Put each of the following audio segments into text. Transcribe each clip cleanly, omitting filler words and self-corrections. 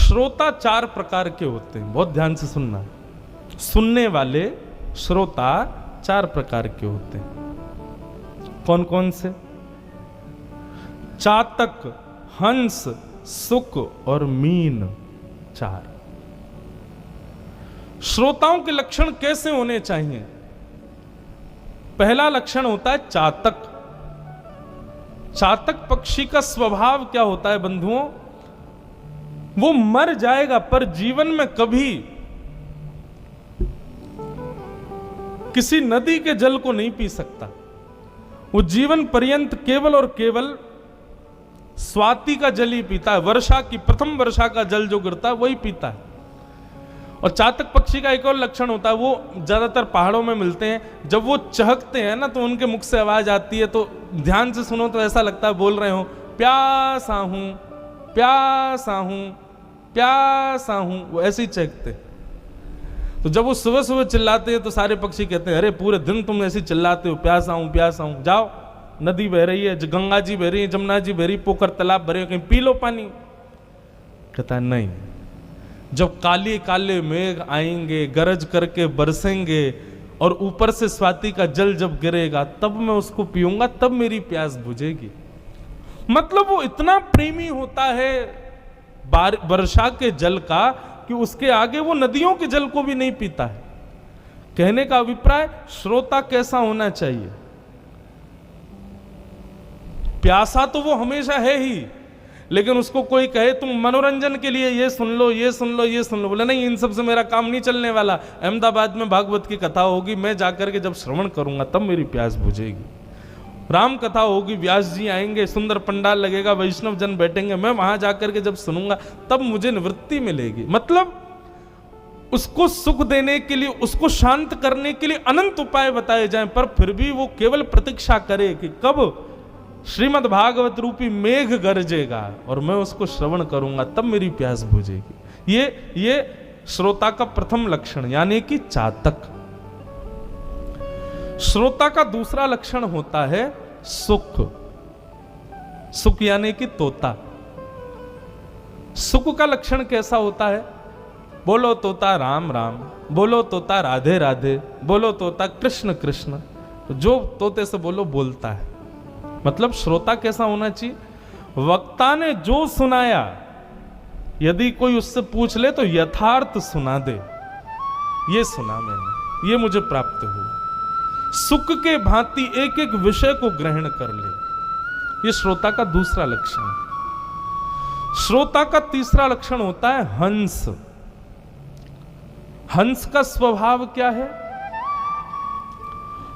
श्रोता 4 प्रकार के होते हैं, बहुत ध्यान से सुनना। सुनने वाले श्रोता 4 प्रकार के होते हैं। कौन कौन से? चातक, हंस, सुक और मीन, 4। श्रोताओं के लक्षण कैसे होने चाहिए? पहला लक्षण होता है चातक। चातक पक्षी का स्वभाव क्या होता है बंधुओं? वो मर जाएगा पर जीवन में कभी किसी नदी के जल को नहीं पी सकता। वो जीवन पर्यंत केवल और केवल स्वाति का जल ही पीता है। वर्षा की, प्रथम वर्षा का जल जो गिरता है वही पीता है। और चातक पक्षी का एक और लक्षण होता है, वो ज्यादातर पहाड़ों में मिलते हैं। जब वो चहकते हैं ना तो उनके मुख से आवाज आती है, तो ध्यान से सुनो तो ऐसा लगता है बोल रहे हो, प्यासा हूं, प्यासा हूं, प्यासा हूं। वो ऐसे ही चहकते। तो जब वो सुबह सुबह चिल्लाते हैं तो सारे पक्षी कहते हैं, अरे पूरे दिन तुम ऐसे चिल्लाते हो, प्यासा हूं, प्यासा हूं। जाओ, नदी बह रही है, गंगा जी बह रही है, जमुना जी बह रही, पोखर तालाब भरे, कहीं पी लो पानी। कहता है नहीं, जब काले काले मेघ आएंगे, गरज करके बरसेंगे और ऊपर से स्वाति का जल जब गिरेगा तब मैं उसको पीऊंगा, तब मेरी प्यास बुझेगी। मतलब वो इतना प्रेमी होता है वर्षा के जल का कि उसके आगे वो नदियों के जल को भी नहीं पीता है। कहने का अभिप्राय, श्रोता कैसा होना चाहिए? प्यासा तो वो हमेशा है ही, लेकिन उसको कोई कहे तुम मनोरंजन के लिए ये सुन लो, ये सुन लो, ये सुन लो, बोले नहीं, इन सब से मेरा काम नहीं चलने वाला। अहमदाबाद में भागवत की कथा होगी, मैं जाकर के जब श्रवण करूंगा तब मेरी प्यास बुझेगी। राम कथा होगी, व्यास जी आएंगे, सुंदर पंडाल लगेगा, वैष्णव जन बैठेंगे, मैं वहां जाकर के जब सुनूंगा तब मुझे निवृत्ति मिलेगी। मतलब उसको सुख देने के लिए, उसको शांत करने के लिए अनंत उपाय बताए जाएं, पर फिर भी वो केवल प्रतीक्षा करे कि कब श्रीमद् भागवत रूपी मेघ गरजेगा और मैं उसको श्रवण करूंगा तब मेरी प्यास बुझेगी। ये श्रोता का प्रथम लक्षण, यानी कि चातक। श्रोता का दूसरा लक्षण होता है सुख। सुख यानी कि तोता। सुख का लक्षण कैसा होता है? बोलो तोता राम राम, बोलो तोता राधे राधे, बोलो तोता कृष्ण कृष्ण। तो जो तोते से बोलो बोलता है। मतलब श्रोता कैसा होना चाहिए? वक्ता ने जो सुनाया यदि कोई उससे पूछ ले तो यथार्थ सुना दे, ये सुना मैंने, ये मुझे प्राप्त हुआ। सुख के भांति एक एक विषय को ग्रहण कर ले, ये श्रोता का दूसरा लक्षण है। श्रोता का तीसरा लक्षण होता है हंस। हंस का स्वभाव क्या है?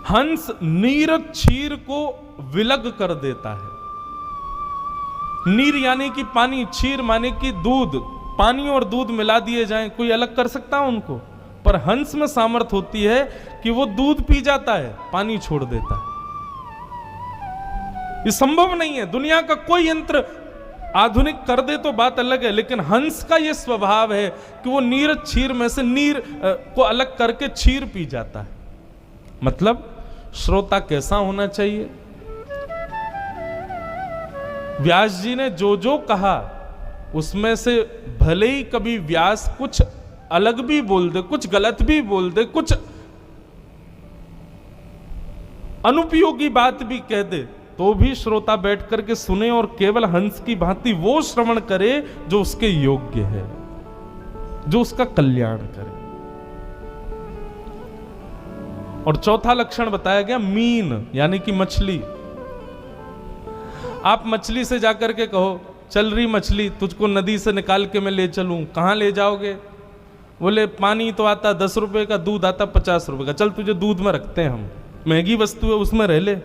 हंस नीर क्षीर को विलग कर देता है। नीर यानी कि पानी, क्षीर माने कि दूध। पानी और दूध मिला दिए जाएं, कोई अलग कर सकता है उनको? पर हंस में सामर्थ होती है कि वो दूध पी जाता है, पानी छोड़ देता है। ये संभव नहीं है, दुनिया का कोई यंत्र आधुनिक कर दे तो बात अलग है, लेकिन हंस का ये स्वभाव है कि वो नीर क्षीर में से नीर को अलग करके क्षीर पी जाता है। मतलब श्रोता कैसा होना चाहिए? व्यास जी ने जो जो कहा उसमें से भले ही कभी व्यास कुछ अलग भी बोल दे, कुछ गलत भी बोल दे, कुछ अनुपयोगी बात भी कह दे, तो भी श्रोता बैठ करके सुने और केवल हंस की भांति वो श्रवण करे जो उसके योग्य है, जो उसका कल्याण करे। और चौथा लक्षण बताया गया मीन, यानी कि मछली। आप मछली से जाकर के कहो, चल रही मछली, तुझको नदी से निकाल के मैं ले चलूं, कहां ले जाओगे? बोले पानी तो आता 10 रुपए का, दूध आता 50 रुपए का, चल तुझे दूध में रखते हैं हम, महंगी वस्तु है उसमें रह ले।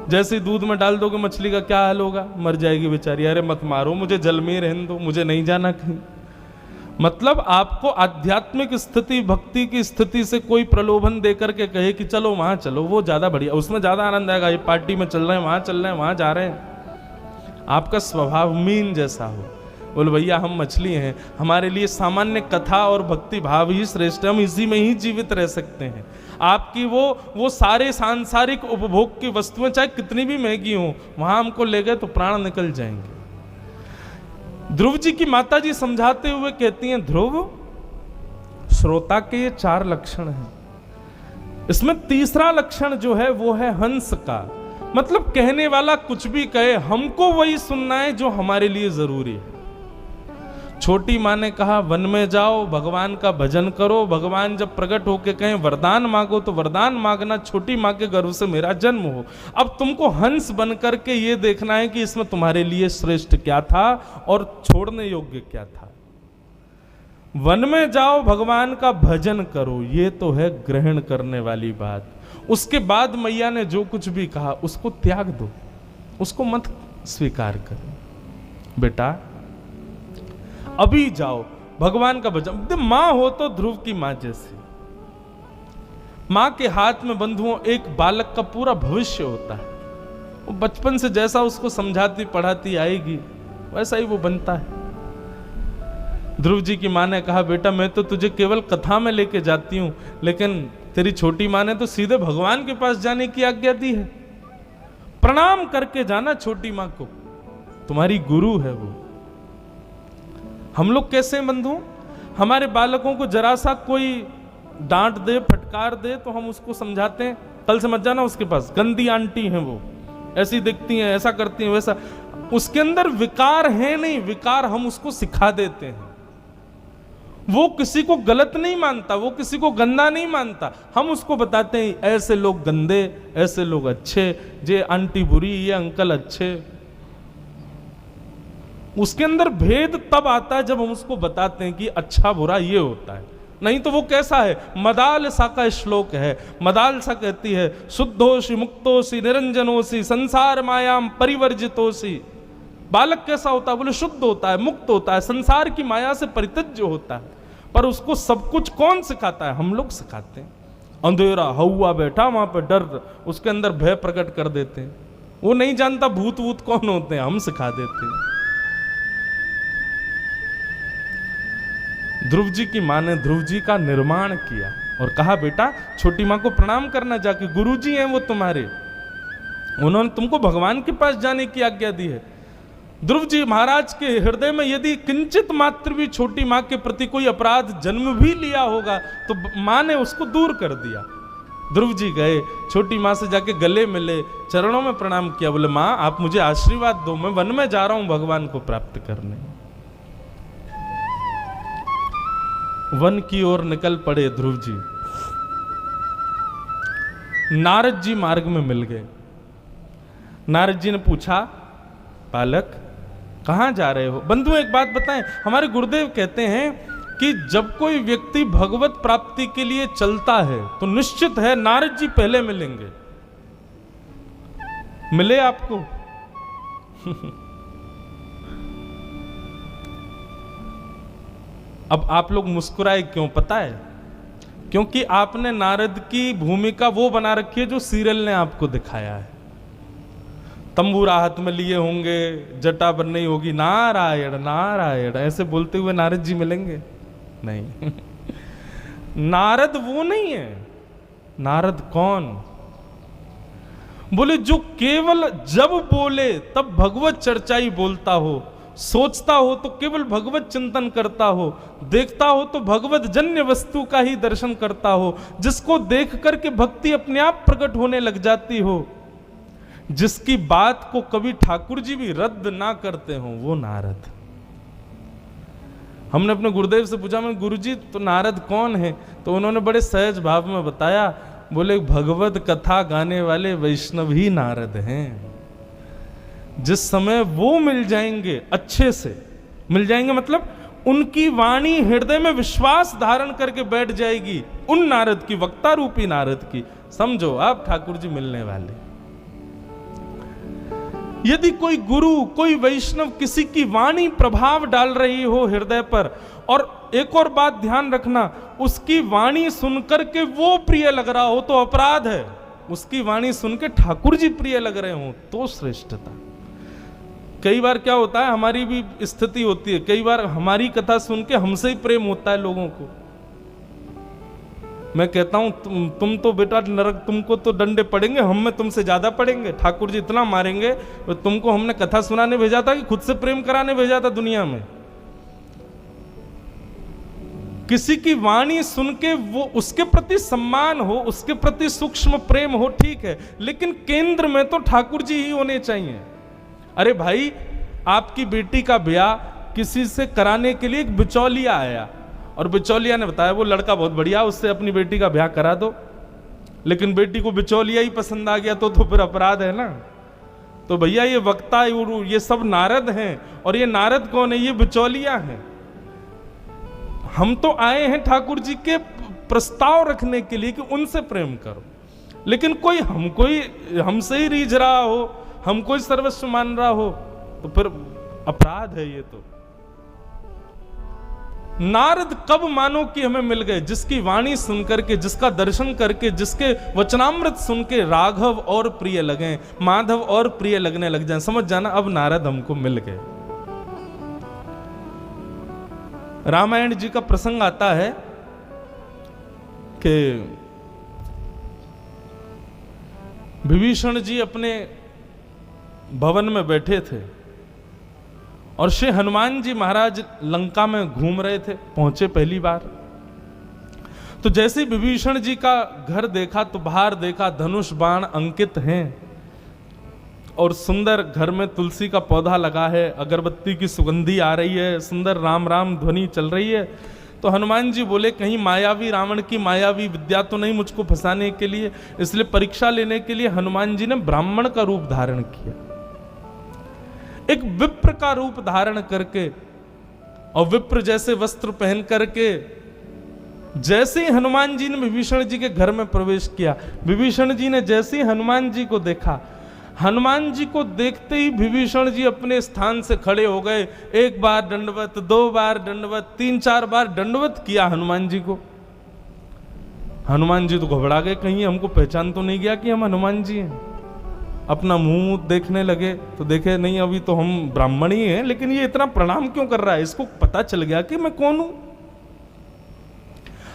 जैसे ही दूध में डाल दोगे मछली का क्या हाल होगा? मर जाएगी बेचारी। अरे मत मारो मुझे, जल में ही रहने दो, मुझे नहीं जाना कहीं। मतलब आपको आध्यात्मिक स्थिति, भक्ति की स्थिति से कोई प्रलोभन देकर के कहे कि चलो वहां चलो, वो ज्यादा बढ़िया, उसमें ज्यादा आनंद आएगा। ये पार्टी में चल रहे हैं, वहां चल रहे हैं, वहां जा रहे हैं। आपका स्वभाव मीन जैसा हो, बोले भैया हम मछली हैं, हमारे लिए सामान्य कथा और भक्ति भाव ही श्रेष्ठ है, हम इसी में ही जीवित रह सकते हैं। आपकी वो सारे सांसारिक उपभोग की वस्तुएं चाहे कितनी भी महंगी हो, वहां हमको ले गए तो प्राण निकल जाएंगे। ध्रुव जी की माता जी समझाते हुए कहती हैं, ध्रुव, श्रोता के ये 4 लक्षण हैं, इसमें तीसरा लक्षण जो है वो है हंस का। मतलब कहने वाला कुछ भी कहे, हमको वही सुनना है जो हमारे लिए जरूरी है। छोटी माँ ने कहा वन में जाओ, भगवान का भजन करो। भगवान जब प्रकट होके कहें वरदान मांगो तो वरदान मांगना, छोटी माँ के गर्भ से मेरा जन्म हो। अब तुमको हंस बन करके ये देखना है कि इसमें तुम्हारे लिए श्रेष्ठ क्या था और छोड़ने योग्य क्या था। वन में जाओ, भगवान का भजन करो, ये तो है ग्रहण करने वाली बात। उसके बाद मैया ने जो कुछ भी कहा उसको त्याग दो, उसको मत स्वीकार करो। बेटा अभी जाओ, भगवान का भजन। मां हो तो ध्रुव की मां जैसी, मां के हाथ में बंधुओं एक बालक का पूरा भविष्य होता है। वो बचपन से जैसा उसको समझाती पढ़ाती आएगी वैसा ही वो बनता है। ध्रुव जी की मां ने कहा बेटा मैं तो तुझे केवल कथा में लेके जाती हूं, लेकिन तेरी छोटी मां ने तो सीधे भगवान के पास जाने की आज्ञा दी है। प्रणाम करके जाना छोटी मां को, तुम्हारी गुरु है वो। हम लोग कैसे हैं बंधु, हमारे बालकों को जरा सा कोई डांट दे, फटकार दे तो हम उसको समझाते हैं कल से मत जाना उसके पास, गंदी आंटी हैं वो, ऐसी दिखती हैं, ऐसा करती हैं, वैसा। उसके अंदर विकार है नहीं, विकार हम उसको सिखा देते हैं। वो किसी को गलत नहीं मानता, वो किसी को गंदा नहीं मानता, हम उसको बताते हैं ऐसे लोग गंदे, ऐसे लोग अच्छे, ये आंटी बुरी, ये अंकल अच्छे। उसके अंदर भेद तब आता है जब हम उसको बताते हैं कि अच्छा बुरा ये होता है। नहीं तो वो कैसा है, मदालसा का श्लोक है। मदालसा कहती है शुद्धोषि मुक्तोषि निरंजनोषि संसार मायाम परिवर्जितोषि। बालक कैसा होता है, बोले शुद्ध होता है, मुक्त होता है, संसार की माया से परित्यज्य होता है। पर उसको सब कुछ कौन सिखाता है, हम लोग सिखाते हैं। अंधेरा हवा बैठा वहां पर, डर उसके अंदर भय प्रकट कर देते हैं। वो नहीं जानता भूत वूत कौन होते हैं, हम सिखा देते हैं। ध्रुव जी की मां ने ध्रुव जी का निर्माण किया और कहा बेटा छोटी मां को प्रणाम करना जाके, गुरुजी हैं वो तुम्हारे, उन्होंने तुमको भगवान के पास जाने की आज्ञा दी है। ध्रुव जी महाराज के हृदय में यदि किंचित मात्र भी छोटी मां के प्रति कोई अपराध जन्म भी लिया होगा तो मां ने उसको दूर कर दिया। ध्रुव जी गए, छोटी मां से जाके गले मिले, चरणों में प्रणाम किया, बोले मां आप मुझे आशीर्वाद दो, मैं वन में जा रहा हूं भगवान को प्राप्त करने। वन की ओर निकल पड़े ध्रुव जी। नारद जी मार्ग में मिल गए। नारद जी ने पूछा बालक कहां जा रहे हो। बंधु एक बात बताएं, हमारे गुरुदेव कहते हैं कि जब कोई व्यक्ति भगवत प्राप्ति के लिए चलता है तो निश्चित है नारद जी पहले मिलेंगे। मिले आपको? अब आप लोग मुस्कुराए क्यों पता है? क्योंकि आपने नारद की भूमिका वो बना रखी है जो सीरियल ने आपको दिखाया है। तंबूरा हाथ में लिए होंगे, जटा बननी होगी, नारायण नारायण ऐसे बोलते हुए नारद जी मिलेंगे? नहीं। नारद वो नहीं है। नारद कौन? बोले जो केवल जब बोले तब भगवत चर्चा ही बोलता हो, सोचता हो तो केवल भगवत चिंतन करता हो, देखता हो तो भगवत जन्य वस्तु का ही दर्शन करता हो, जिसको देख करके भक्ति अपने आप प्रकट होने लग जाती हो, जिसकी बात को कभी ठाकुर जी भी रद्द ना करते हो, वो नारद। हमने अपने गुरुदेव से पूछा, मैं गुरुजी तो नारद कौन है? तो उन्होंने बड़े सहज भाव में बताया, बोले भगवत कथा गाने वाले वैष्णव ही नारद हैं। जिस समय वो मिल जाएंगे, अच्छे से मिल जाएंगे, मतलब उनकी वाणी हृदय में विश्वास धारण करके बैठ जाएगी, उन नारद की, वक्ता रूपी नारद की, समझो आप ठाकुर जी मिलने वाले। यदि कोई गुरु, कोई वैष्णव किसी की वाणी प्रभाव डाल रही हो हृदय पर, और एक और बात ध्यान रखना, उसकी वाणी सुनकर के वो प्रिय लग रहा हो तो अपराध है, उसकी वाणी सुन के ठाकुर जी प्रिय लग रहे हो तो श्रेष्ठता। कई बार क्या होता है, हमारी भी स्थिति होती है, कई बार हमारी कथा सुन के हमसे ही प्रेम होता है लोगों को। मैं कहता हूं तुम तो बेटा नरक, तुमको तो डंडे पड़ेंगे, हम में तुमसे ज्यादा पड़ेंगे। ठाकुर जी इतना मारेंगे, तो तुमको हमने कथा सुनाने भेजा था कि खुद से प्रेम कराने भेजा था दुनिया में। किसी की वाणी सुन के वो उसके प्रति सम्मान हो, उसके प्रति सूक्ष्म प्रेम हो, ठीक है, लेकिन केंद्र में तो ठाकुर जी ही होने चाहिए। अरे भाई, आपकी बेटी का ब्याह किसी से कराने के लिए एक बिचौलिया आया और बिचौलिया ने बताया वो लड़का बहुत बढ़िया, उससे अपनी बेटी का ब्याह करा दो, लेकिन बेटी को बिचौलिया ही पसंद आ गया तो फिर अपराध है ना। तो भैया ये वक्ता ये सब नारद हैं, और ये नारद कौन है? ये बिचौलिया हैं। हम तो आए हैं ठाकुर जी के प्रस्ताव रखने के लिए कि उनसे प्रेम करो, लेकिन कोई हमसे ही रीझ रहा हो, हमको ही सर्वस्व मान रहा हो, तो फिर अपराध है ये तो। नारद कब मानो कि हमें मिल गए? जिसकी वाणी सुन करके, जिसका दर्शन करके, जिसके वचनामृत सुन के राघव और प्रिय लगे, माधव और प्रिय लगने लग जाए, समझ जाना अब नारद हमको मिल गए। रामायण जी का प्रसंग आता है कि विभीषण जी अपने भवन में बैठे थे और श्री हनुमान जी महाराज लंका में घूम रहे थे, पहुंचे पहली बार। तो जैसे विभीषण जी का घर देखा तो बाहर देखा धनुष बाण अंकित हैं और सुंदर घर में तुलसी का पौधा लगा है, अगरबत्ती की सुगंधी आ रही है, सुंदर राम राम ध्वनि चल रही है। तो हनुमान जी बोले कहीं मायावी रावण की मायावी विद्या तो नहीं मुझको फंसाने के लिए। इसलिए परीक्षा लेने के लिए हनुमान जी ने ब्राह्मण का रूप धारण किया, एक विप्र का रूप धारण करके, और विप्र जैसे वस्त्र पहन करके जैसे ही हनुमान जी ने विभीषण जी के घर में प्रवेश किया, विभीषण जी ने जैसे ही हनुमान जी को देखा, हनुमान जी को देखते ही विभीषण जी अपने स्थान से खड़े हो गए। एक बार दंडवत, दो बार दंडवत, 3-4 बार दंडवत किया हनुमान जी को। हनुमान जी तो घबरा गए, कहीं हमको पहचान तो नहीं गया कि हम हनुमान जी हैं। अपना मुंह देखने लगे तो देखे नहीं, अभी तो हम ब्राह्मण ही हैं, लेकिन ये इतना प्रणाम क्यों कर रहा है? इसको पता चल गया कि मैं कौन हूं।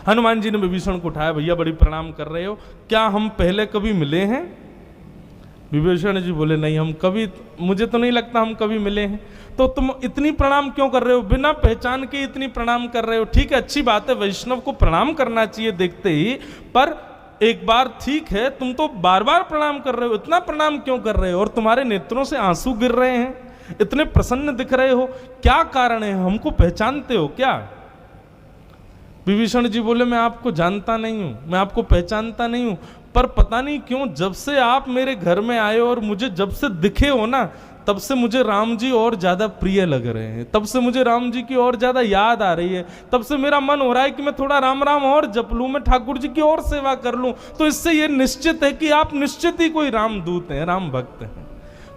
हनुमान जी ने विभीषण को उठाया, भैया बड़ी प्रणाम कर रहे हो, क्या हम पहले कभी मिले हैं? विभीषण जी बोले नहीं, हम कभी, मुझे तो नहीं लगता हम कभी मिले हैं। तो तुम इतनी प्रणाम क्यों कर रहे हो? बिना पहचान के इतनी प्रणाम कर रहे हो। ठीक है, अच्छी बात है, वैष्णव को प्रणाम करना चाहिए देखते ही, पर एक बार ठीक है, तुम तो बार बार प्रणाम कर रहे हो, इतना प्रणाम क्यों कर रहे हो? और तुम्हारे नेत्रों से आंसू गिर रहे हैं, इतने प्रसन्न दिख रहे हो, क्या कारण है? हमको पहचानते हो क्या? विभीषण जी बोले मैं आपको जानता नहीं हूं, मैं आपको पहचानता नहीं हूं, पर पता नहीं क्यों जब से आप मेरे घर में आए और मुझे जब से दिखे हो ना, तब से मुझे राम जी और ज्यादा प्रिय लग रहे हैं, तब से मुझे राम जी की और ज्यादा याद आ रही है, तब से मेरा मन हो रहा है कि मैं थोड़ा राम राम और जप लूं, मैं ठाकुर जी की और सेवा कर लूं। तो इससे ये निश्चित है कि आप निश्चित ही कोई राम दूत हैं, राम भक्त हैं,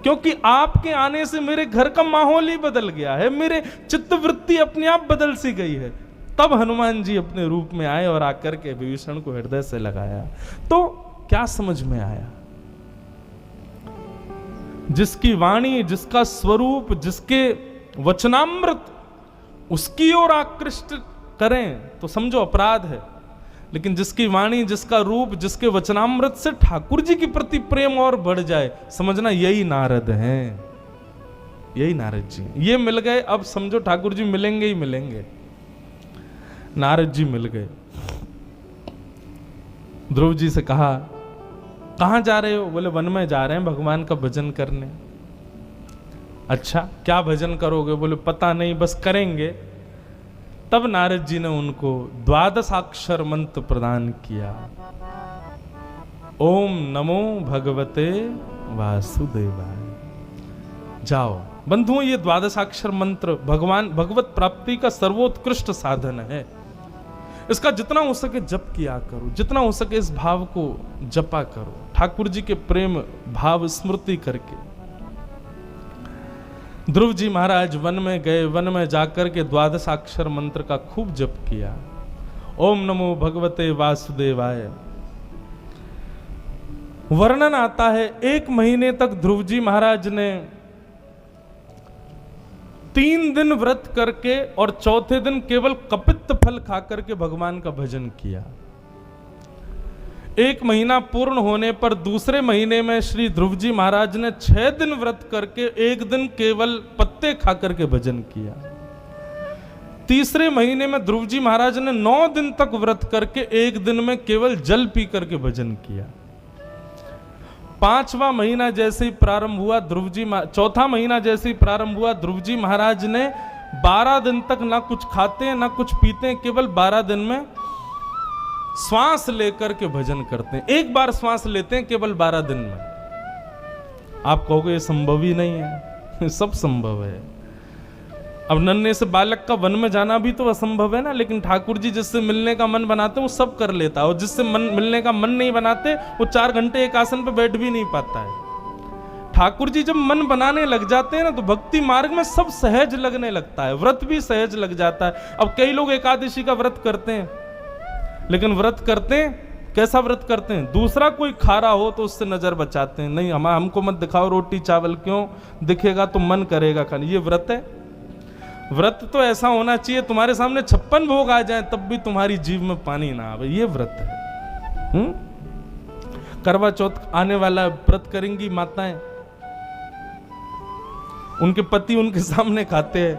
क्योंकि आपके आने से मेरे घर का माहौल ही बदल गया है, मेरे चित्तवृत्ति अपने आप बदल सी गई है। तब हनुमान जी अपने रूप में आए और आकर के विभीषण को हृदय से लगाया। तो क्या समझ में आया? जिसकी वाणी, जिसका स्वरूप, जिसके वचनामृत उसकी ओर आकृष्ट करें तो समझो अपराध है, लेकिन जिसकी वाणी, जिसका रूप, जिसके वचनामृत से ठाकुर जी के प्रति प्रेम और बढ़ जाए, समझना यही नारद हैं, यही नारद जी। ये मिल गए, अब समझो ठाकुर जी मिलेंगे ही मिलेंगे। नारद जी मिल गए, ध्रुव जी से कहा कहां जा रहे हो? बोले वन में जा रहे हैं भगवान का भजन करने। अच्छा, क्या भजन करोगे? बोले पता नहीं, बस करेंगे। तब नारद जी ने उनको 12 मंत्र प्रदान किया। ओम नमो भगवते वासुदेवाय। जाओ बंधुओं, ये 12 मंत्र भगवान भगवत प्राप्ति का सर्वोत्कृष्ट साधन है। इसका जितना हो सके जप किया करो, जितना हो सके इस भाव को जपा करो, ठाकुर जी के प्रेम भाव स्मृति करके। ध्रुव जी महाराज वन में गए, वन में जाकर के 12 मंत्र का खूब जप किया। ओम नमो भगवते वासुदेवाय। वर्णन आता है 1 महीने तक ध्रुव जी महाराज ने 3 दिन व्रत करके और चौथे दिन केवल कपित्त फल खा करके भगवान का भजन किया। 1 महीना पूर्ण होने पर दूसरे महीने में श्री ध्रुव जी महाराज ने 6 दिन व्रत करके 1 दिन केवल पत्ते खा करके भजन किया। तीसरे महीने में ध्रुव जी महाराज ने 9 दिन तक व्रत करके 1 दिन में केवल जल पी करके भजन किया। 5वां महीना जैसे ही प्रारंभ हुआ चौथा महीना जैसे ही प्रारंभ हुआ, ध्रुव जी महाराज ने 12 दिन तक ना कुछ खाते हैं ना कुछ पीते हैं, केवल 12 दिन में श्वास लेकर के भजन करते हैं। एक बार श्वास लेते हैं केवल 12 दिन में। आप कहोगे ये संभव ही नहीं है। सब संभव है। अब नन्हे से बालक का वन में जाना भी तो असंभव है ना, लेकिन ठाकुर जी जिससे मिलने का मन बनाते हैं वो सब कर लेता है, और जिससे मिलने का मन नहीं बनाते वो 4 घंटे एक आसन पे बैठ भी नहीं पाता है। ठाकुर जी जब मन बनाने लग जाते हैं ना तो भक्ति मार्ग में सब सहज लगने लगता है, व्रत भी सहज लग जाता है। अब कई लोग एकादशी का व्रत करते हैं, लेकिन व्रत करते हैं कैसा व्रत करते हैं, दूसरा कोई खा रहा हो तो उससे नजर बचाते हैं, नहीं हमको मत दिखाओ रोटी चावल, क्यों दिखेगा तो मन करेगा खाने। ये व्रत है? व्रत तो ऐसा होना चाहिए तुम्हारे सामने 56 भोग आ जाए तब भी तुम्हारी जीभ में पानी ना आवे, ये व्रत है। करवा चौथ आने वाला, व्रत करेंगी माताएं, उनके पति उनके सामने खाते हैं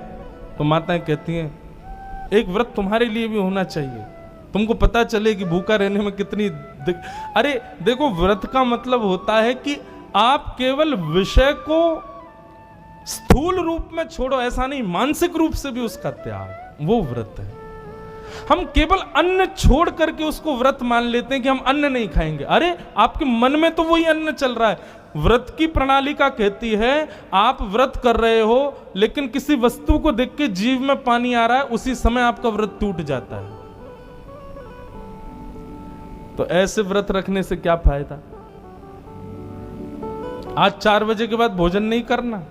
तो माताएं कहती हैं एक व्रत तुम्हारे लिए भी होना चाहिए, तुमको पता चले कि भूखा रहने में कितनी अरे देखो, व्रत का मतलब होता है कि आप केवल विषय को स्थूल रूप में छोड़ो, ऐसा नहीं, मानसिक रूप से भी उसका त्याग, वो व्रत है। हम केवल अन्न छोड़ करके उसको व्रत मान लेते हैं कि हम अन्न नहीं खाएंगे। अरे आपके मन में तो वही अन्न चल रहा है। व्रत की प्रणालिका कहती है आप व्रत कर रहे हो लेकिन किसी वस्तु को देख के जीभ में पानी आ रहा है, उसी समय आपका व्रत टूट जाता है। तो ऐसे व्रत रखने से क्या फायदा? आज 4 बजे के बाद भोजन नहीं करना,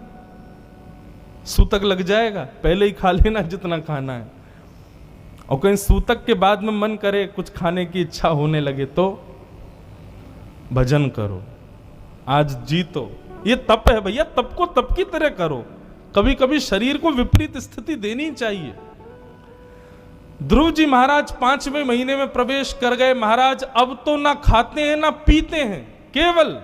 सूतक लग जाएगा, पहले ही खा लेना जितना खाना है। और कहीं सूतक के बाद में मन करे कुछ खाने की इच्छा होने लगे तो भजन करो, आज जीतो। ये तप है भैया, तप को तप की तरह करो। कभी कभी शरीर को विपरीत स्थिति देनी चाहिए। ध्रुव जी महाराज 5वें महीने में प्रवेश कर गए। महाराज अब तो ना खाते हैं ना पीते हैं, केवल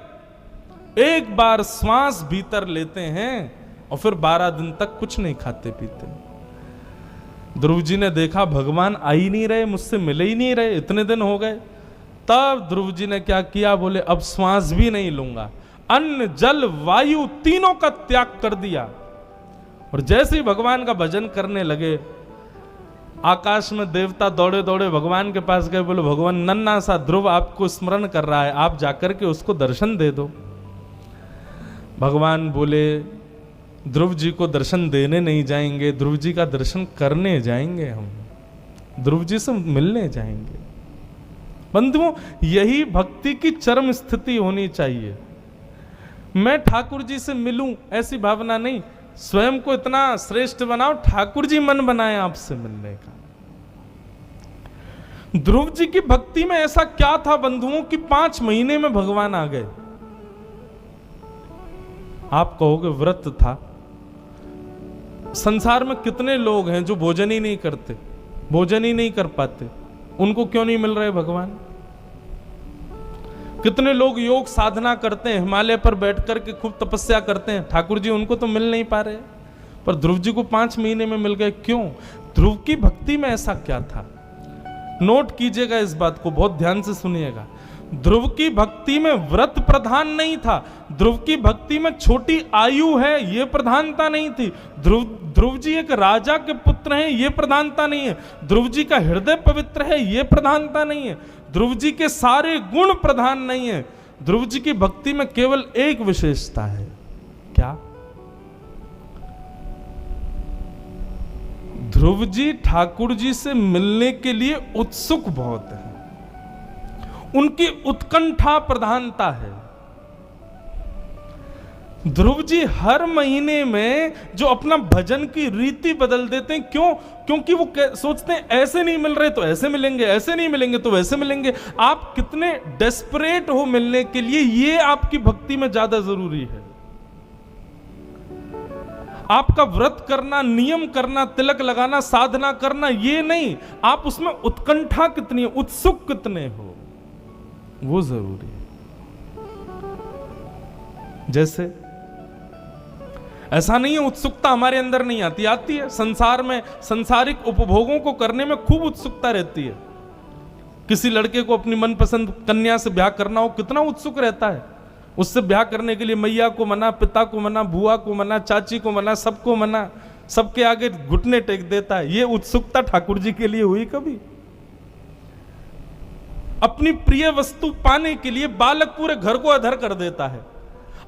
एक बार श्वास भीतर लेते हैं और फिर 12 दिन तक कुछ नहीं खाते पीते। ध्रुव जी ने देखा भगवान आ ही नहीं रहे, मुझसे मिले ही नहीं रहे, इतने दिन हो गए। तब ध्रुव जी ने क्या किया, बोले अब श्वास भी नहीं लूंगा, अन्न जल वायु तीनों का त्याग कर दिया। और जैसे ही भगवान का भजन करने लगे, आकाश में देवता दौड़े दौड़े भगवान के पास गए, बोले भगवान नन्हा सा ध्रुव आपको स्मरण कर रहा है, आप जाकर के उसको दर्शन दे दो। भगवान बोले ध्रुव जी को दर्शन देने नहीं जाएंगे, ध्रुव जी का दर्शन करने जाएंगे, हम ध्रुव जी से मिलने जाएंगे। बंधुओं, यही भक्ति की चरम स्थिति होनी चाहिए। मैं ठाकुर जी से मिलूं ऐसी भावना नहीं, स्वयं को इतना श्रेष्ठ बनाओ, ठाकुर जी मन बनाए आपसे मिलने का। ध्रुव जी की भक्ति में ऐसा क्या था बंधुओं कि 5 महीने में भगवान आ गए? आप कहोगे व्रत था। संसार में कितने लोग हैं जो भोजन ही नहीं करते, भोजन ही नहीं कर पाते, उनको क्यों नहीं मिल रहे भगवान? कितने लोग योग साधना करते हैं, हिमालय पर बैठ करके खूब तपस्या करते हैं, ठाकुर जी उनको तो मिल नहीं पा रहे, पर ध्रुव जी को 5 महीने में मिल गए। क्यों? ध्रुव की भक्ति में ऐसा क्या था? नोट कीजिएगा इस बात को, बहुत ध्यान से सुनिएगा। ध्रुव की भक्ति में व्रत प्रधान नहीं था, ध्रुव की भक्ति में छोटी आयु है ये प्रधानता नहीं थी, ध्रुव जी एक राजा के पुत्र हैं ये प्रधानता नहीं है, ध्रुव जी का हृदय पवित्र है ये प्रधानता नहीं है, ध्रुव जी के सारे गुण प्रधान नहीं है। ध्रुव जी की भक्ति में केवल एक विशेषता है, क्या? ध्रुव जी ठाकुर जी से मिलने के लिए उत्सुक बहुत है, उनकी उत्कंठा प्रधानता है। ध्रुव जी हर महीने में जो अपना भजन की रीति बदल देते हैं, क्यों? क्योंकि वो सोचते हैं ऐसे नहीं मिल रहे तो ऐसे मिलेंगे, ऐसे नहीं मिलेंगे तो वैसे मिलेंगे। आप कितने डेस्परेट हो मिलने के लिए, ये आपकी भक्ति में ज्यादा जरूरी है। आपका व्रत करना, नियम करना, तिलक लगाना, साधना करना, ये नहीं, आप उसमें उत्कंठा कितनी है, उत्सुक कितने हो। वो जरूरी है। जैसे ऐसा नहीं है उत्सुकता हमारे अंदर नहीं आती, आती है। संसार में सांसारिक उपभोगों को करने में खूब उत्सुकता रहती है। किसी लड़के को अपनी मनपसंद कन्या से ब्याह करना हो, कितना उत्सुक रहता है। उससे ब्याह करने के लिए मैया को मना, पिता को मना, बुआ को मना, चाची को मना, सबको मना, सबके आगे घुटने टेक देता है। ये उत्सुकता ठाकुर जी के लिए हुई कभी? अपनी प्रिय वस्तु पाने के लिए बालक पूरे घर को अधर कर देता है।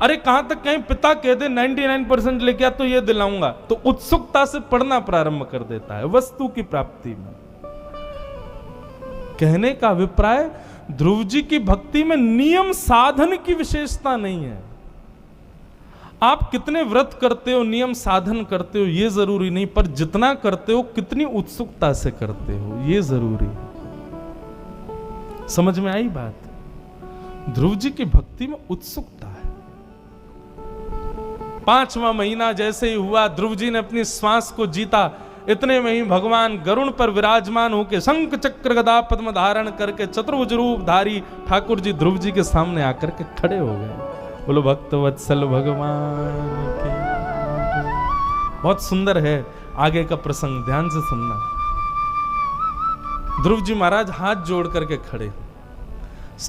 अरे कहां तक कहीं पिता कह दे 99% लेके आ तो ये दिलाऊंगा, तो उत्सुकता से पढ़ना प्रारंभ कर देता है वस्तु की प्राप्ति में। कहने का अभिप्राय, ध्रुव जी की भक्ति में नियम साधन की विशेषता नहीं है। आप कितने व्रत करते हो, नियम साधन करते हो, ये जरूरी नहीं, पर जितना करते हो कितनी उत्सुकता से करते हो, ये जरूरी है। समझ में आई बात? ध्रुव जी की भक्ति में उत्सुकता है। 5वां महीना जैसे ही हुआ, ध्रुव जी ने अपनी श्वास को जीता, इतने में ही भगवान गरुण पर विराजमान होकर शंख चक्र गदा पद्म धारण करके चतुर्भुज रूप धारी ठाकुर जी ध्रुव जी के सामने आकर के खड़े हो गए। बोलो भक्त वत्सल भगवान के। बहुत सुंदर है आगे का प्रसंग, ध्यान से सुनना। ध्रुव जी महाराज हाथ जोड़ करके खड़े,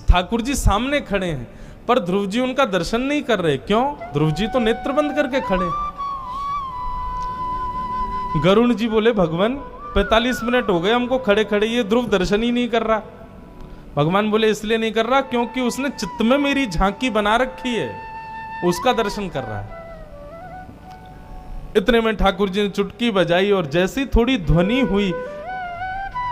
ठाकुर जी सामने खड़े हैं, पर ध्रुव जी उनका दर्शन नहीं कर रहे। क्यों? ध्रुव जी तो नेत्र बंद करके खड़े। गरुण जी बोले भगवान 45 मिनट हो गए हमको खड़े खड़े, ये ध्रुव दर्शन ही नहीं कर रहा। भगवान बोले इसलिए नहीं कर रहा क्योंकि उसने चित्त में मेरी झांकी बना रखी है, उसका दर्शन कर रहा है। इतने में ठाकुर जी ने चुटकी बजाई और जैसी थोड़ी ध्वनि हुई,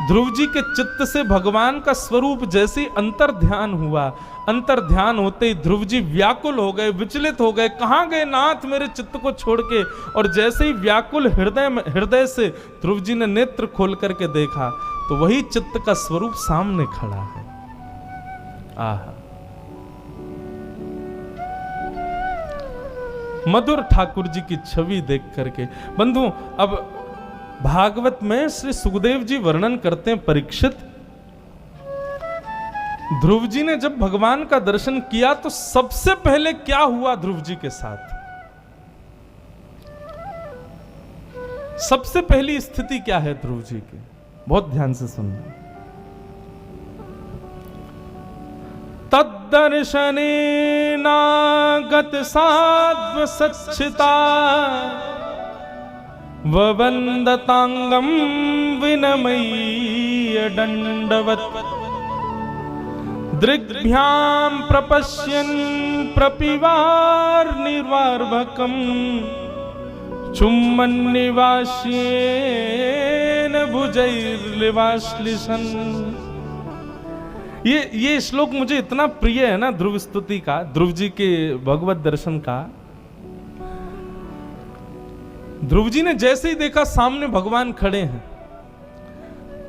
ध्रुव जी के चित्त से भगवान का स्वरूप जैसे अंतर ध्यान हुआ। अंतर ध्यान होते ही ध्रुव जी व्याकुल हो गए, विचलित हो गए, कहां गए नाथ मेरे चित्त को छोड़ के। और जैसे ही व्याकुल हृदय से ध्रुव जी ने नेत्र खोल करके देखा तो वही चित्त का स्वरूप सामने खड़ा है। आहा, मधुर ठाकुर जी की छवि देख करके। बंधु, अब भागवत में श्री सुखदेव जी वर्णन करते हैं, परीक्षित ध्रुव जी ने जब भगवान का दर्शन किया तो सबसे पहले क्या हुआ ध्रुव जी के साथ? सबसे पहली स्थिति क्या है ध्रुव जी की? बहुत ध्यान से सुनना। तद्दर्शने नागत साध्व सच्चिता ववंदतांगम विनमय्य दंडवत् दृग्भ्याम प्रपश्यन् प्रपिवार निर्वार्भकम् चुम्बन निवास्येन भुजैर्लिवाश्लिशन्। ये श्लोक मुझे इतना प्रिय है ना, ध्रुव स्तुति का, ध्रुव जी के भगवत दर्शन का। ध्रुव जी ने जैसे ही देखा सामने भगवान खड़े हैं,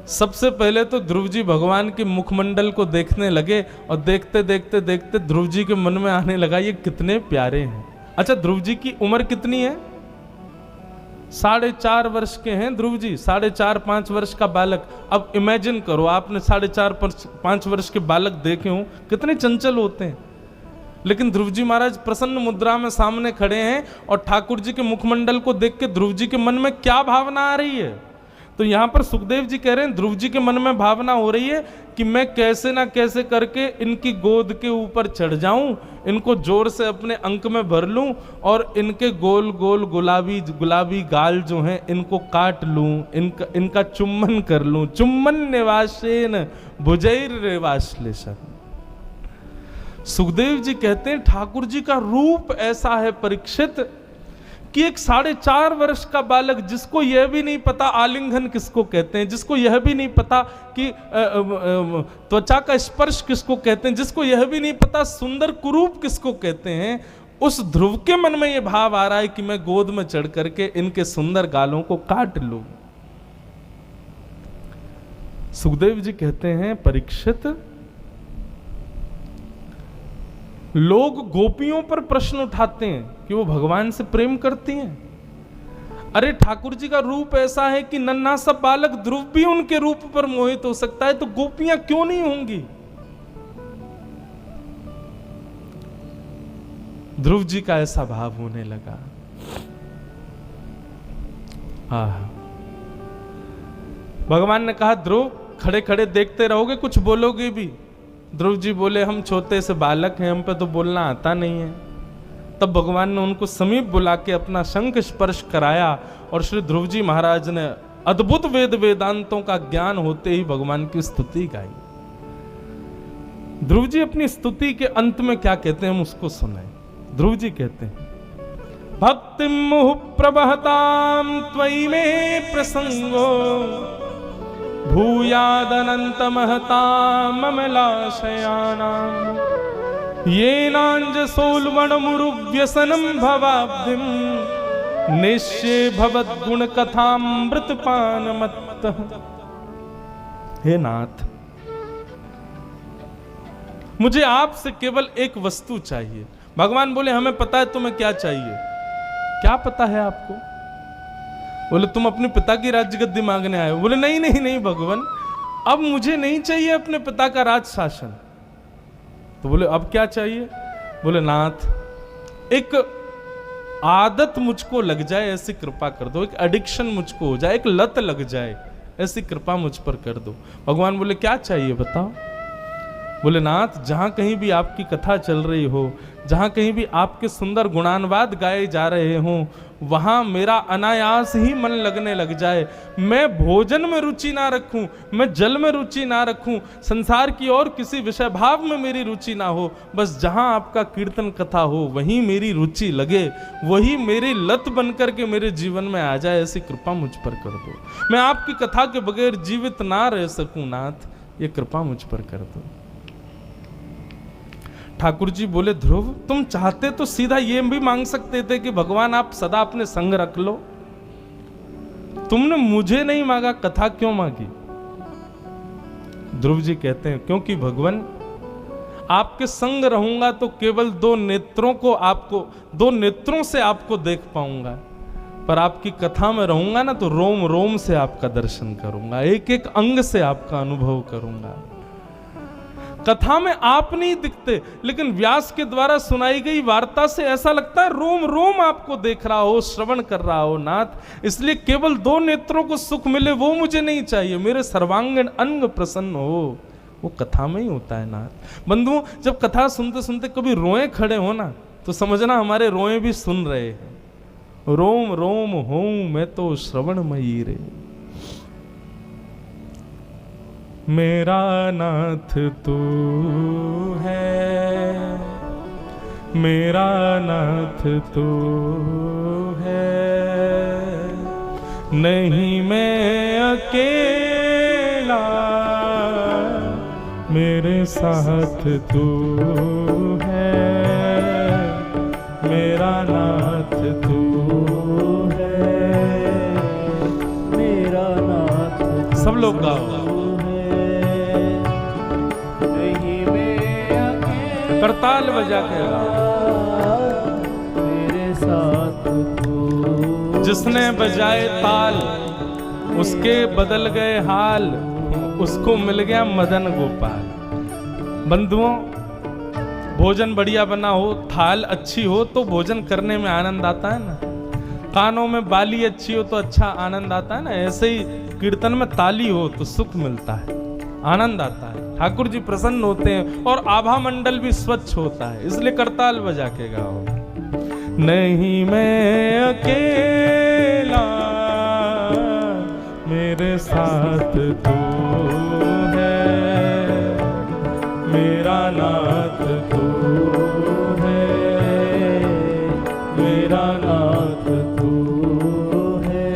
सबसे पहले तो ध्रुव जी भगवान के मुखमंडल को देखने लगे और देखते देखते देखते ध्रुव जी के मन में आने लगा ये कितने प्यारे हैं। अच्छा, ध्रुव जी की उम्र कितनी है? 4.5 वर्ष के हैं ध्रुव जी, 4.5-5 वर्ष का बालक। अब इमेजिन करो, आपने 4.5-5 वर्ष के बालक देखे हो, कितने चंचल होते हैं। लेकिन ध्रुव जी महाराज प्रसन्न मुद्रा में सामने खड़े हैं और ठाकुर जी के मुखमंडल को देख के ध्रुव जी के मन में क्या भावना आ रही है? तो यहां पर सुखदेव जी कह रहे हैं ध्रुव जी के मन में भावना हो रही है कि मैं कैसे ना कैसे करके इनकी गोद के ऊपर चढ़ जाऊं, इनको जोर से अपने अंक में भर लूं और इनके गोल गोल गुलाबी गुलाबी गाल जो हैं इनको काट लूं, इनका चुम्बन कर लूं। चुम्बन निवासेन भुजैर्लिवाश्लिशन्। सुखदेव जी कहते हैं ठाकुर जी का रूप ऐसा है परीक्षित कि एक 4.5 वर्ष का बालक, जिसको यह भी नहीं पता आलिंगन किसको कहते हैं, जिसको यह भी नहीं पता कि त्वचा का स्पर्श किसको कहते हैं, जिसको यह भी नहीं पता सुंदर कुरूप किसको कहते हैं, उस ध्रुव के मन में यह भाव आ रहा है कि मैं गोद में चढ़ करके इनके सुंदर गालों को काट लूं। सुखदेव जी कहते हैं परीक्षित, लोग गोपियों पर प्रश्न उठाते हैं कि वो भगवान से प्रेम करती हैं। अरे ठाकुर जी का रूप ऐसा है कि नन्हा सा बालक ध्रुव भी उनके रूप पर मोहित हो सकता है, तो गोपियां क्यों नहीं होंगी? ध्रुव जी का ऐसा भाव होने लगा। भगवान ने कहा ध्रुव खड़े खड़े देखते रहोगे, कुछ बोलोगे भी? ध्रुव जी बोले हम छोटे से बालक हैं, हम पे तो बोलना आता नहीं है। तब भगवान ने उनको समीप बुला के अपना शंख स्पर्श कराया और श्री ध्रुव जी महाराज ने अद्भुत वेद वेदांतों का ज्ञान होते ही भगवान की स्तुति गाई। ध्रुव जी अपनी स्तुति के अंत में क्या कहते हैं हम उसको सुनाएं। ध्रुव जी कहते हैं भक्ति मुह प्रबहताम त्वयि में प्रसंगो भूयादनंत महताम अमलाशयानाम येनांज सोलवण मुरुव्यसनम भवाब्धिम निश्चय भवद गुण कथामृत पान मत्त। हे नाथ, मुझे आपसे केवल एक वस्तु चाहिए। भगवान बोले हमें पता है तुम्हें क्या चाहिए। क्या पता है आपको? बोले तुम अपने पिता की राज्य गद्दी मांगने आए हो। बोले नहीं नहीं नहीं भगवान, अब मुझे नहीं चाहिए अपने पिता का राज शासन। तो बोले अब क्या चाहिए? बोले नाथ, एक आदत मुझको लग जाए ऐसी कृपा कर दो, एक एडिक्शन मुझको हो जाए, एक लत लग जाए ऐसी कृपा मुझ पर कर दो। भगवान बोले क्या चाहिए बताओ? बोले नाथ, जहां कहीं भी आपकी कथा चल रही हो, जहां कहीं भी आपके सुंदर गुणानुवाद गाए जा रहे हों, वहां मेरा अनायास ही मन लगने लग जाए। मैं भोजन में रुचि ना रखूं, मैं जल में रुचि ना रखूं, संसार की और किसी विषय भाव में मेरी रुचि ना हो, बस जहां आपका कीर्तन कथा हो वहीं मेरी रुचि लगे, वही मेरी लत बनकर के मेरे जीवन में आ जाए, ऐसी कृपा मुझ पर कर दो। मैं आपकी कथा के बगैर जीवित ना रह सकूं नाथ, ये कृपा मुझ पर कर दो। ठाकुर जी बोले ध्रुव, तुम चाहते तो सीधा ये भी मांग सकते थे कि भगवान आप सदा अपने संग रख लो। तुमने मुझे नहीं मांगा, कथा क्यों मांगी? ध्रुव जी कहते हैं क्योंकि भगवान आपके संग रहूंगा तो केवल दो नेत्रों से आपको देख पाऊंगा, पर आपकी कथा में रहूंगा ना तो रोम रोम से आपका दर्शन करूंगा, एक एक अंग से आपका अनुभव करूंगा। कथा में आप नहीं दिखते, लेकिन व्यास के द्वारा सुनाई गई वार्ता से ऐसा लगता है रोम रोम आपको देख रहा हो, श्रवण कर रहा हो नाथ। इसलिए केवल दो नेत्रों को सुख मिले वो मुझे नहीं चाहिए, मेरे सर्वांगीण अंग प्रसन्न हो, वो कथा में ही होता है नाथ। बंधुओं, जब कथा सुनते सुनते कभी रोए खड़े हो ना, तो समझना हमारे रोए भी सुन रहे हैं। रोम रोम हूं मैं तो श्रवणमयी रे, मेरा नाथ तू है, मेरा नाथ तू है, नहीं मैं अकेला, मेरे साथ तू है, मेरा नाथ तू है, मेरा नाथ। सब लोग गाओ, करताल बजा के मेरे साथ तू। जिसने बजाए ताल उसके बदल गए हाल, उसको मिल गया मदन गोपाल। बंधुओं, भोजन बढ़िया बना हो, थाल अच्छी हो तो भोजन करने में आनंद आता है ना। कानों में बाली अच्छी हो तो अच्छा आनंद आता है ना। ऐसे ही कीर्तन में ताली हो तो सुख मिलता है, आनंद आता है, ठाकुर जी प्रसन्न होते हैं और आभा मंडल भी स्वच्छ होता है। इसलिए करताल बजा के गाओ, नहीं मैं अकेला, मेरे साथ तू है, मेरा नाथ तू है, मेरा नाथ तू है,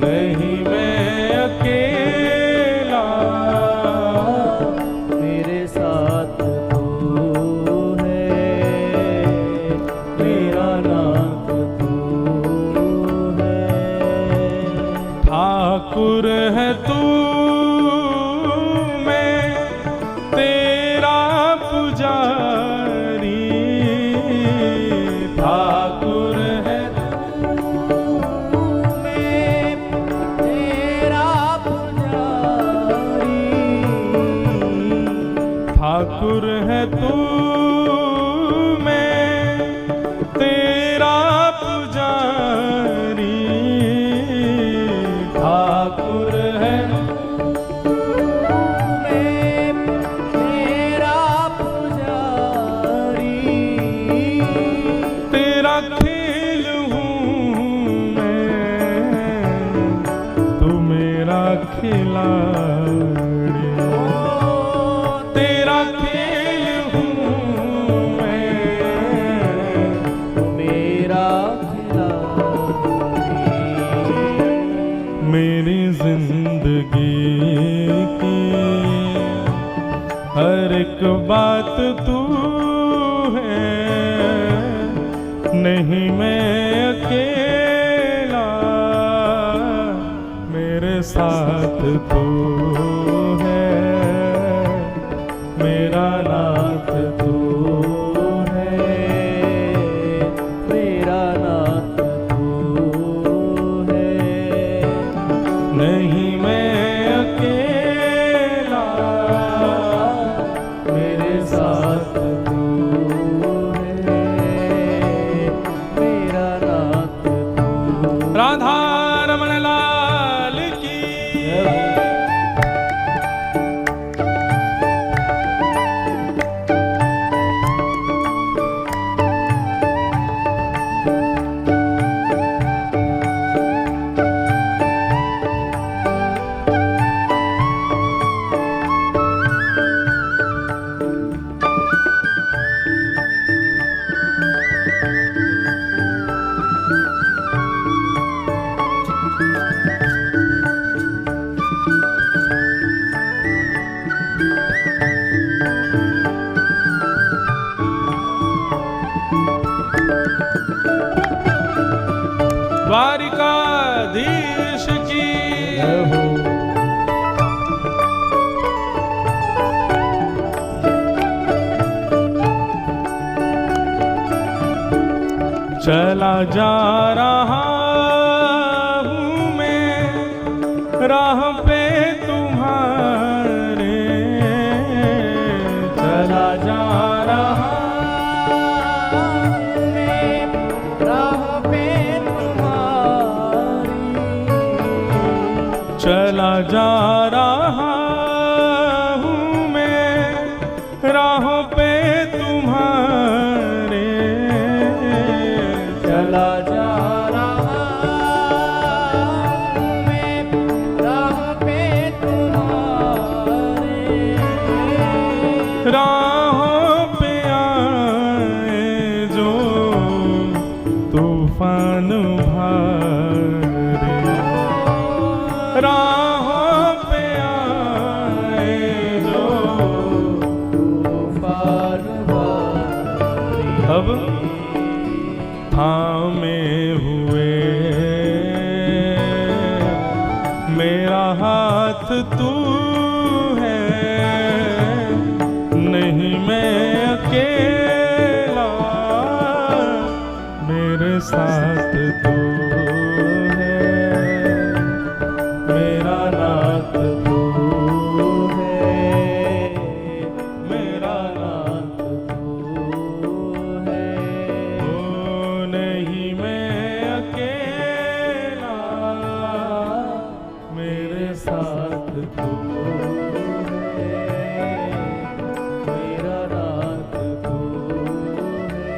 नहीं मैं अकेला, मेरे साथ तू है, मेरा नाथ तू है। ठाकुर है तू, मैं तेरा पुजारी, ठाकुर है तू, मैं तेरा पुजारी, ठाकुर है तू, मैं खिलाड़ी, तेरा खेल हूँ मैं, मेरा खिलाड़ी। मेरी जिंदगी की हर एक बात तू है, नहीं मैं अकेला, मेरे साथ तू है, मेरा नाथ तू है, मेरा नाथ तू है, नहीं मैं अकेला, मेरे साथ तू है, मेरा नाथ तू। राधा रमण लाल की। द्वारिकाधीश की चला जा रहा हूँ मैं राह पे तुम्हारे, चला जा रहा चला जा रहा हूँ मैं राहों पे तुम्हारे, चला जा रहा हूँ मैं राह पे तुम्हारे, राहों पे आए जो तूफान भारे, राहों पे आए जो तूफान भारी। अब थामे हुए मेरा हाथ तू है, नहीं मैं अकेला, मेरे साथ तू है, मेरा नाथ तू है, मेरा नाथ तू है, ओ नहीं मैं अकेला, मेरे साथ तू मेरा नाथ तू है।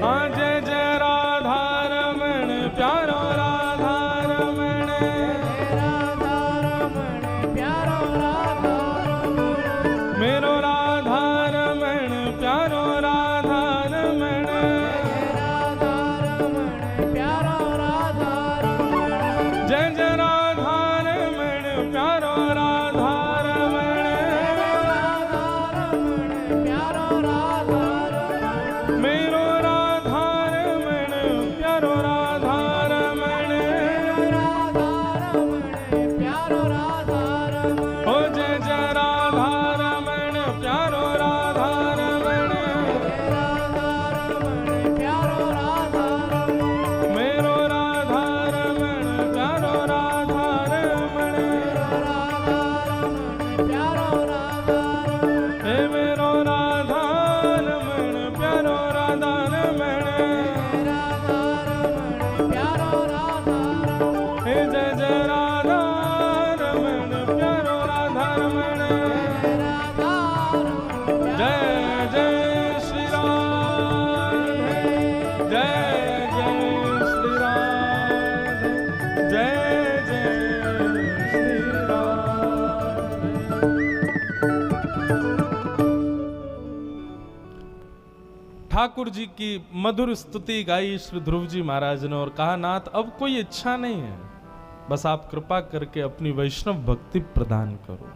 हाँ जय जय राधा रमण प्यारो राधा रमण, राधा रमण प्यारो राधा रमण, मेरो राधा रमण प्यारो राधा रमण, राधा रमण प्यारो राधा रमण, जय जय राधा रमण प्यारो राधा रमण, राधा रमण प्यारो राधा रमण, मेरो राधा रमण प्यारो राधा रमण, राधा रमण प्यारो राधा रमण, ओ जय जय राधा रमण प्यारो राधा रमण, राधा रमण प्यारो राधा रमण, मेरो राधा रमण प्यारो राधा रमण, राधा ठाकुर जी की मधुर स्तुति गाई श्री ध्रुव जी महाराज ने और कहा, नाथ अब कोई इच्छा नहीं है, बस आप कृपा करके अपनी वैष्णव भक्ति प्रदान करो।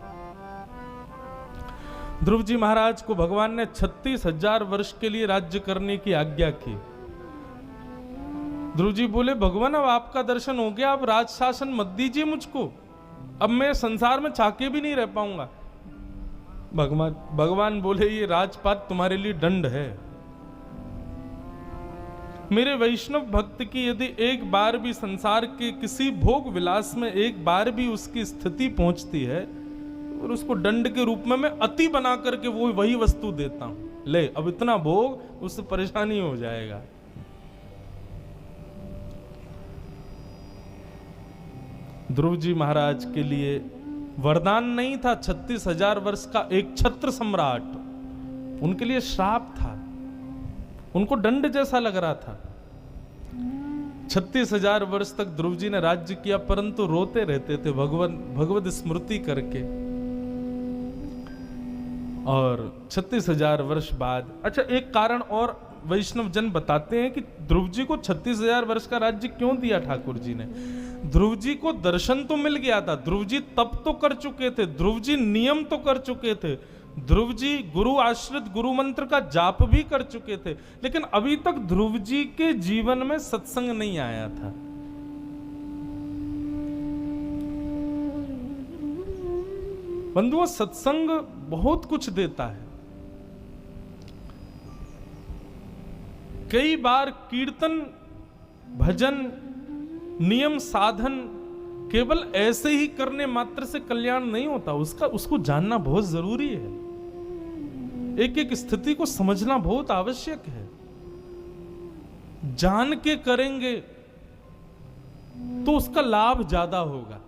ध्रुव जी महाराज को भगवान ने 36,000 वर्ष के लिए राज्य करने की आज्ञा की। ध्रुव जी बोले, भगवान अब आपका दर्शन हो गया, अब राज शासन मत दीजिए मुझको, अब मैं संसार में चाके भी नहीं रह पाऊंगा। भगवान बोले, ये राजपाट तुम्हारे लिए दंड है। मेरे वैष्णव भक्त की यदि एक बार भी संसार के किसी भोग विलास में एक बार भी उसकी स्थिति पहुंचती है और उसको दंड के रूप में मैं अति बना करके वो वही वस्तु देता हूं, ले अब इतना भोग, उससे परेशानी हो जाएगा। ध्रुव जी महाराज के लिए वरदान नहीं था 36,000 वर्ष का एक छत्र सम्राट, उनके लिए श्राप था, उनको दंड जैसा लग रहा था। 36,000 वर्ष तक ध्रुव जी ने राज्य किया, परंतु रोते रहते थे भगवत स्मृति करके। और 36,000 वर्ष बाद, अच्छा एक कारण और वैष्णव जन बताते हैं कि ध्रुव जी को 36,000 वर्ष का राज्य क्यों दिया ठाकुर जी ने। ध्रुव जी को दर्शन तो मिल गया था, ध्रुव जी तप तो कर चुके थे, ध्रुव जी नियम तो कर चुके थे, ध्रुव जी गुरु आश्रित गुरु मंत्र का जाप भी कर चुके थे, लेकिन अभी तक ध्रुव जी के जीवन में सत्संग नहीं आया था। बंधुओं, सत्संग बहुत कुछ देता है। कई बार कीर्तन, भजन, नियम, साधन केवल ऐसे ही करने मात्र से कल्याण नहीं होता, उसको जानना बहुत जरूरी है। एक एक स्थिति को समझना बहुत आवश्यक है। जान के करेंगे तो उसका लाभ ज्यादा होगा।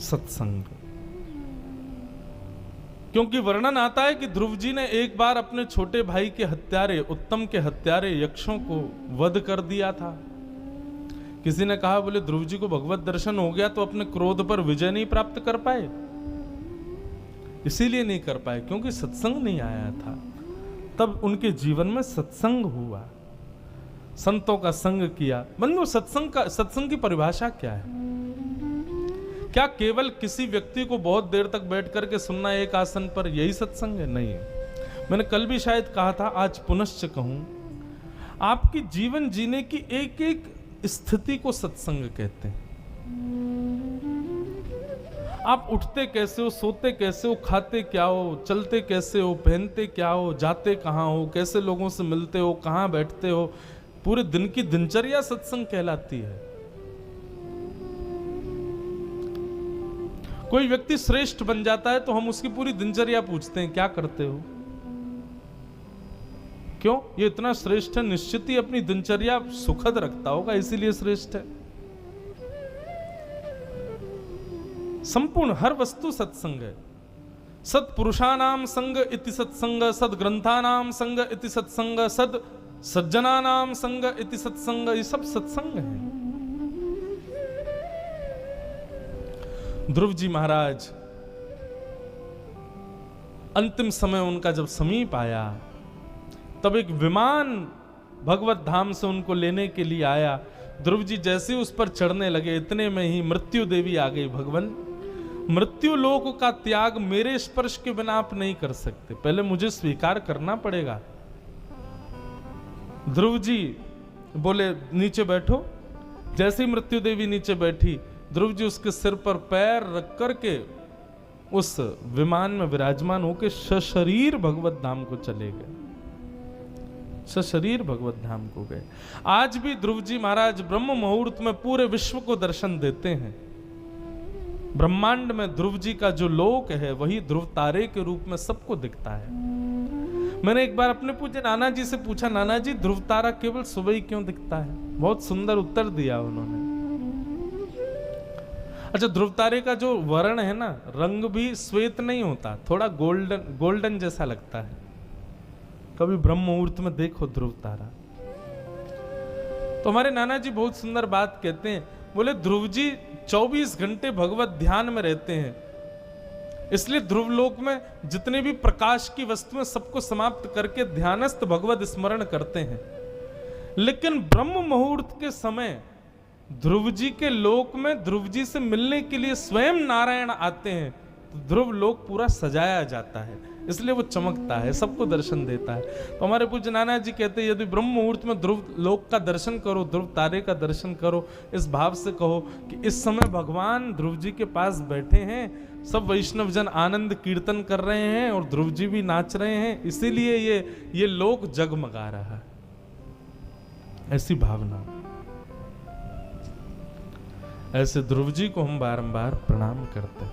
सत्संग, क्योंकि वर्णन आता है कि ध्रुव जी ने एक बार अपने छोटे भाई के हत्यारे, उत्तम के हत्यारे यक्षों को वध कर दिया था। किसी ने कहा, बोले ध्रुव जी को भगवत दर्शन हो गया तो अपने क्रोध पर विजय नहीं प्राप्त कर पाए, इसीलिए नहीं कर पाए क्योंकि सत्संग नहीं आया था। तब उनके जीवन में सत्संग हुआ, संतों का संग किया। बंधु, सत्संग की परिभाषा क्या है? क्या केवल किसी व्यक्ति को बहुत देर तक बैठ करके सुनना एक आसन पर, यही सत्संग है? नहीं। मैंने कल भी शायद कहा था, आज पुनश्च कहूं, आपकी जीवन जीने की एक एक स्थिति को सत्संग कहते हैं। आप उठते कैसे हो, सोते कैसे हो, खाते क्या हो, चलते कैसे हो, पहनते क्या हो, जाते कहां हो, कैसे लोगों से मिलते हो, कहां बैठते हो, पूरे दिन की दिनचर्या सत्संग कहलाती है। कोई व्यक्ति श्रेष्ठ बन जाता है तो हम उसकी पूरी दिनचर्या पूछते हैं, क्या करते हो, क्यों ये इतना श्रेष्ठ है? निश्चित ही अपनी दिनचर्या सुखद रखता होगा, इसीलिए श्रेष्ठ है। संपूर्ण हर वस्तु सत्संग है। सत्पुरुषानाम संग इति सत्संग, सद्ग्रंथानाम संग इति सत्संग, सज्जनानाम संग इति सत्संग, ये सब सत्संग है। ध्रुव जी महाराज अंतिम समय उनका जब समीप आया, तब एक विमान भगवत धाम से उनको लेने के लिए आया। ध्रुव जी जैसे उस पर चढ़ने लगे, इतने में ही मृत्यु देवी आ गई। भगवान, मृत्यु लोक का त्याग मेरे स्पर्श के बिना आप नहीं कर सकते, पहले मुझे स्वीकार करना पड़ेगा। ध्रुव जी बोले, नीचे बैठो। जैसे ही मृत्यु देवी नीचे बैठी, ध्रुव जी उसके सिर पर पैर रख करके उस विमान में विराजमान होकर सशरीर भगवत धाम को चले गए, सशरीर भगवत धाम को गए। आज भी ध्रुव जी महाराज ब्रह्म मुहूर्त में पूरे विश्व को दर्शन देते हैं। ब्रह्मांड में ध्रुव जी का जो लोक है वही ध्रुव तारे के रूप में सबको दिखता है। मैंने एक बार अपने पूज्य नाना जी से पूछा, नाना जी ध्रुव तारा केवल सुबह ही क्यों दिखता है? बहुत सुंदर उत्तर दिया उन्होंने। अच्छा, ध्रुव तारे का जो वर्ण है ना, रंग भी श्वेत नहीं होता, थोड़ा गोल्डन जैसा लगता है। कभी ब्रह्म मुहूर्त में देखो ध्रुव तारा। तो हमारे नाना जी बहुत सुंदर बात कहते हैं, बोले ध्रुव जी 24 घंटे भगवत ध्यान में रहते हैं। इसलिए ध्रुवलोक में जितने भी प्रकाश की वस्तुएं सबको समाप्त करके ध्यानस्थ भगवत स्मरण करते हैं। लेकिन ब्रह्म मुहूर्त के समय ध्रुव जी के लोक में ध्रुव जी से मिलने के लिए स्वयं नारायण आते हैं, तो ध्रुव लोक पूरा सजाया जाता है, इसलिए वो चमकता है, सबको दर्शन देता है। तो हमारे पूज्य नाना जी कहते हैं यदि ब्रह्म मुहूर्त में ध्रुव लोक का दर्शन करो, ध्रुव तारे का दर्शन करो, इस भाव से कहो कि इस समय भगवान ध्रुव जी के पास बैठे हैं, सब वैष्णव जन आनंद कीर्तन कर रहे हैं और ध्रुव जी भी नाच रहे हैं, इसीलिए ये लोक जगमगा रहा है, ऐसी भावना। ऐसे ध्रुव जी को हम बारंबार प्रणाम करते हैं।